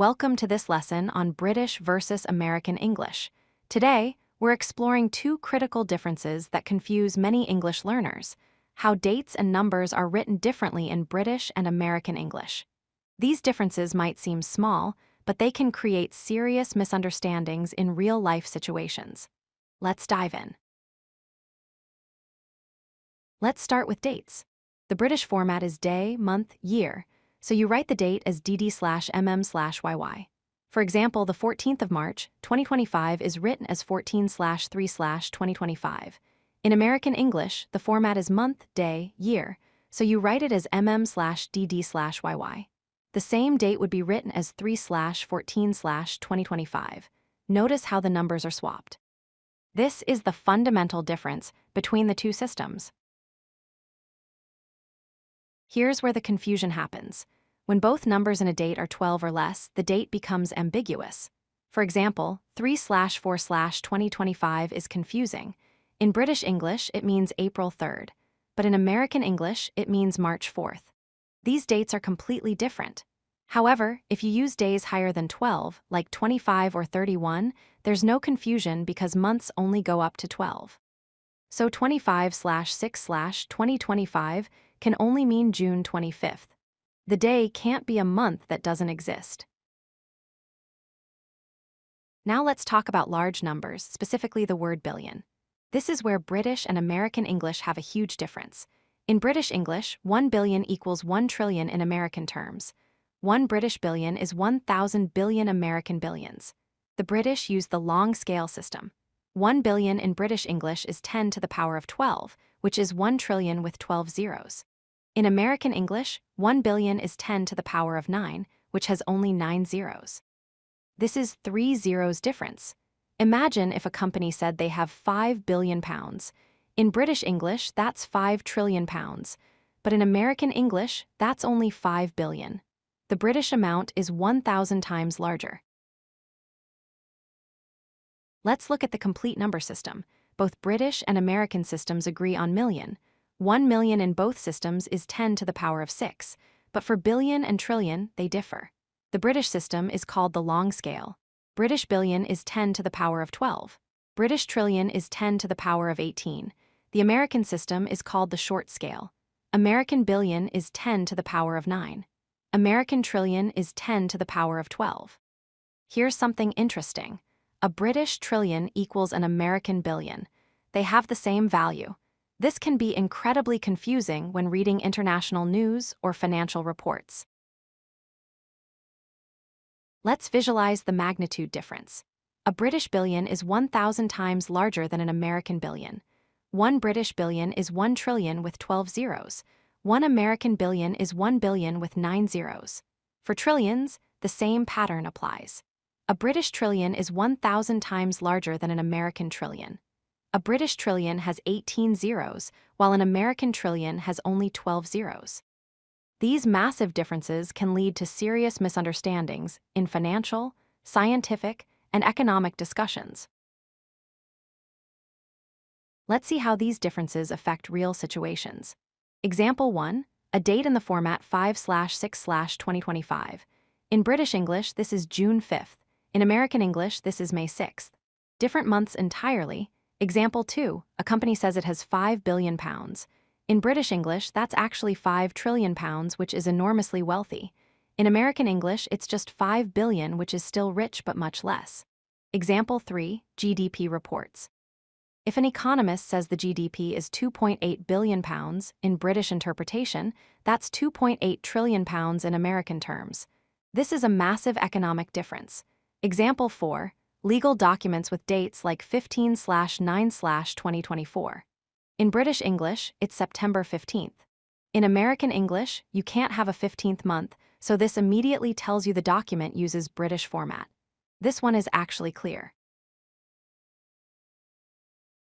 Welcome to this lesson on British versus American English. Today, we're exploring two critical differences that confuse many English learners: how dates and numbers are written differently in British and American English. These differences might seem small, but they can create serious misunderstandings in real-life situations. Let's dive in. Let's start with dates. The British format is day, month, year, so you write the date as dd/mm/yy. For example, the 14th of March, 2025 is written as 14/3/2025. In American English, the format is month, day, year, so you write it as mm/dd/yy. The same date would be written as 3/14/2025. Notice how the numbers are swapped. This is the fundamental difference between the two systems. Here's where the confusion happens. When both numbers in a date are 12 or less, the date becomes ambiguous. For example, 3/4/2025 is confusing. In British English, it means April 3rd, but in American English, it means March 4th. These dates are completely different. However, if you use days higher than 12, like 25 or 31, there's no confusion because months only go up to 12. So 25/6/2025 can only mean June 25th. The day can't be a month that doesn't exist. Now let's talk about large numbers, specifically the word billion. This is where British and American English have a huge difference. In British English, 1 billion equals 1 trillion in American terms. 1 British billion is 1,000 billion American billions. The British use the long scale system. 1 billion in British English is 10 to the power of 12, which is 1 trillion with 12 zeros. In American English, 1 billion is 10 to the power of 9, which has only 9 zeros. This is 3 zeros difference. Imagine if a company said they have 5 billion pounds. In British English, that's 5 trillion pounds. But in American English, that's only 5 billion. The British amount is 1,000 times larger. Let's look at the complete number system. Both British and American systems agree on million. 1 million in both systems is 10 to the power of 6, but for billion and trillion, they differ. The British system is called the long scale. British billion is 10 to the power of 12. British trillion is 10 to the power of 18. The American system is called the short scale. American billion is 10 to the power of 9. American trillion is 10 to the power of 12. Here's something interesting. A British trillion equals an American billion. They have the same value. This can be incredibly confusing when reading international news or financial reports. Let's visualize the magnitude difference. A British billion is 1,000 times larger than an American billion. 1 British billion is 1 trillion with 12 zeros. 1 American billion is 1 billion with 9 zeros. For trillions, the same pattern applies. A British trillion is 1,000 times larger than an American trillion. A British trillion has 18 zeros, while an American trillion has only 12 zeros. These massive differences can lead to serious misunderstandings in financial, scientific, and economic discussions. Let's see how these differences affect real situations. Example 1, a date in the format 5/6/2025. In British English, this is June 5th. In American English, this is May 6th. Different months entirely. Example 2, a company says it has 5 billion pounds. In British English, that's actually 5 trillion pounds, which is enormously wealthy. In American English, it's just 5 billion, which is still rich but much less. Example 3, GDP reports. If an economist says the GDP is 2.8 billion pounds, in British interpretation, that's 2.8 trillion pounds in American terms. This is a massive economic difference. Example 4, legal documents with dates like 15/9/2024. In British English, it's September 15th. In American English, you can't have a 15th month, so this immediately tells you the document uses British format. This one is actually clear.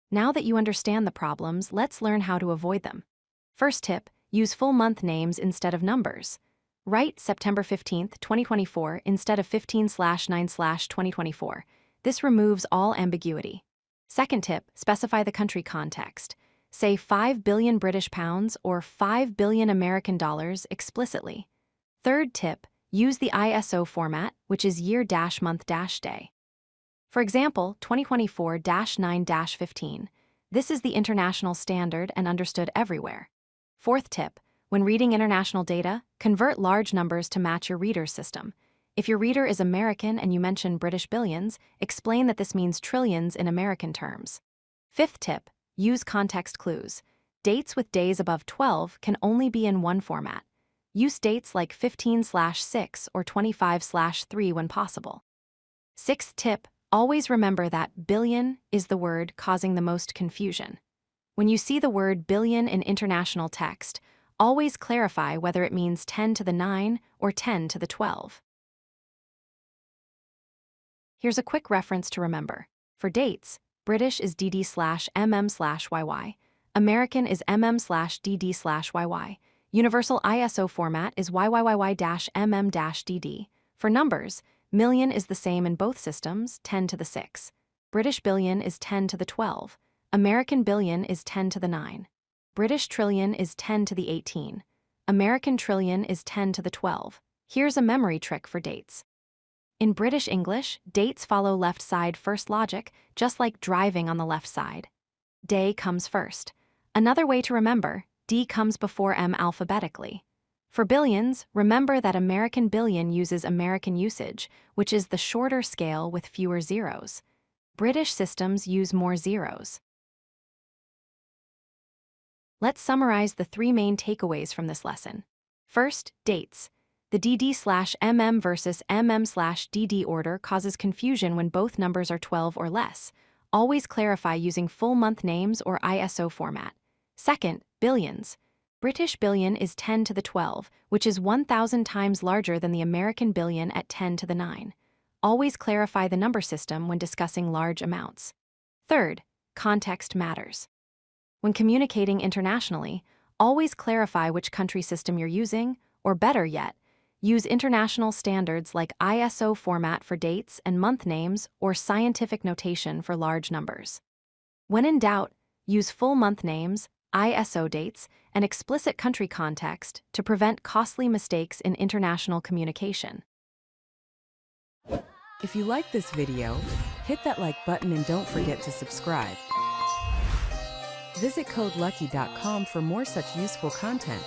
Now that you understand the problems, let's learn how to avoid them. First tip, use full month names instead of numbers. Write September 15th, 2024 instead of 15/9/2024. This removes all ambiguity. Second tip, specify the country context. Say 5 billion British pounds or 5 billion American dollars explicitly. Third tip, use the ISO format, which is year-month-day. For example, 2024-9-15. This is the international standard and understood everywhere. Fourth tip, when reading international data, convert large numbers to match your reader's system. If your reader is American and you mention British billions, explain that this means trillions in American terms. Fifth tip, use context clues. Dates with days above 12 can only be in one format. Use dates like 15/6 or 25/3 when possible. Sixth tip, always remember that billion is the word causing the most confusion. When you see the word billion in international text, always clarify whether it means 10 to the 9 or 10 to the 12. Here's a quick reference to remember. For dates, British is DD/mm/YY, American is MM/DD/YY, Universal ISO format is YYYY-MM-DD. For numbers, million is the same in both systems, 10 to the 6. British billion is 10 to the 12. American billion is 10 to the 9. British trillion is 10 to the 18. American trillion is 10 to the 12. Here's a memory trick for dates. In British English, dates follow left side first logic, just like driving on the left side. Day comes first. Another way to remember, D comes before M alphabetically. For billions, remember that American billion uses American usage, which is the shorter scale with fewer zeros. British systems use more zeros. Let's summarize the three main takeaways from this lesson. First, dates. The DD/MM versus MM/DD order causes confusion when both numbers are 12 or less. Always clarify using full month names or ISO format. Second, billions. British billion is 10 to the 12, which is 1,000 times larger than the American billion at 10 to the 9. Always clarify the number system when discussing large amounts. Third, context matters. When communicating internationally, always clarify which country system you're using, or better yet, use international standards like ISO format for dates and month names or scientific notation for large numbers. When in doubt, use full month names, ISO dates, and explicit country context to prevent costly mistakes in international communication. If you like this video, hit that like button and don't forget to subscribe. Visit codelucky.com for more such useful content.